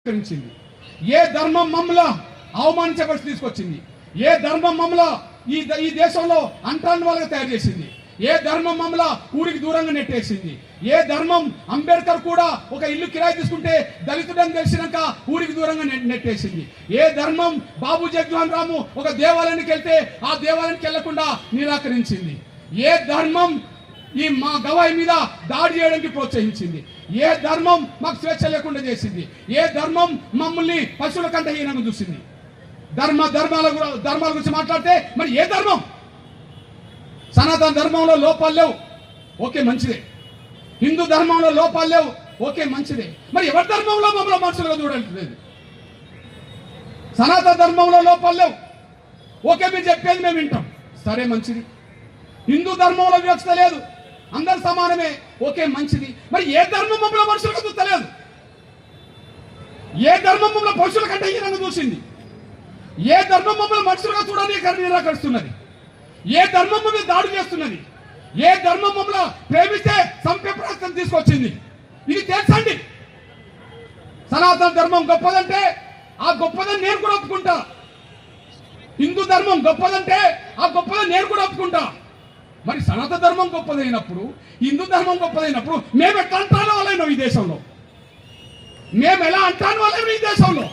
ఏ ధర్మం మమ్మల్ని అవమానించబడి తీసుకొచ్చింది? ఏ ధర్మం మమ్మల్ని ఈ దేశంలో అంటరాని వాళ్ళగా తయారు చేసింది? ఏ ధర్మం మమ్మల్ని ఊరికి దూరంగా నెట్టేసింది? ఏ ధర్మం అంబేద్కర్ కూడా ఒక ఇల్లు కిరాయి తీసుకుంటే దళితుడని తెలిసినాక ఊరికి దూరంగా నెట్టేసింది? ఏ ధర్మం బాబు జగ్జీవన్ రాము ఒక దేవాలయానికి వెళ్తే ఆ దేవాలయానికి వెళ్లకుండా నిరాకరించింది? ఏ ధర్మం ఈ మా గవాయి మీద దాడి చేయడానికి ప్రోత్సహించింది? ఏ ధర్మం మాకు స్వేచ్ఛ లేకుండా చేసింది? ఏ ధర్మం మమ్మల్ని పశువుల కంటే హీనంగా చూసింది? ధర్మాల గురించి మాట్లాడితే మరి ఏ ధర్మం? సనాతన ధర్మంలో లోపాలు లేవు, ఓకే మంచిదే. హిందూ ధర్మంలో లోపాలు లేవు, ఓకే మంచిదే. మరి ఎవరి ధర్మంలో మమ్మల్ని మనుషులుగా చూడట్లేదు? సనాతన ధర్మంలో లోపాలు లేవు, ఓకే మీరు చెప్పేది మేము వింటాం, సరే మంచిది. హిందూ ధర్మంలో వివక్షత లేదు, అందరు సమానమే, ఓకే మంచిది. మరి ఏ ధర్మం మమ్మల్ని మనుషులకు చూస్తలేదు? ఏ ధర్మం మమ్మల్ని పశువుల కంటే హీనంగా చూసింది? ఏ ధర్మం మమ్మల్ని మనుషులుగా చూడడానికి నిరాకరిస్తున్నది? ఏ ధర్మం మమ్మల్ని దాడి చేస్తున్నది? ఏ ధర్మం మమ్మల్ని ప్రేమిస్తే సంపే ప్రయత్నం తీసుకొచ్చింది? ఇది తెలుసండి. సనాతన ధర్మం గొప్పదంటే ఆ గొప్పదని నేను కూడా ఒప్పుకుంటా. హిందూ ధర్మం గొప్పదంటే ఆ గొప్పదని నేను కూడా ఒప్పుకుంటా. మరి సనాతన ధర్మం గొప్పదైనప్పుడు, హిందూ ధర్మం గొప్పదైనప్పుడు మేము ఎట్లా అంటాను వాళ్ళైనా ఈ దేశంలో? మేము ఎలా అంటాను వాళ్ళైనా ఈ దేశంలో?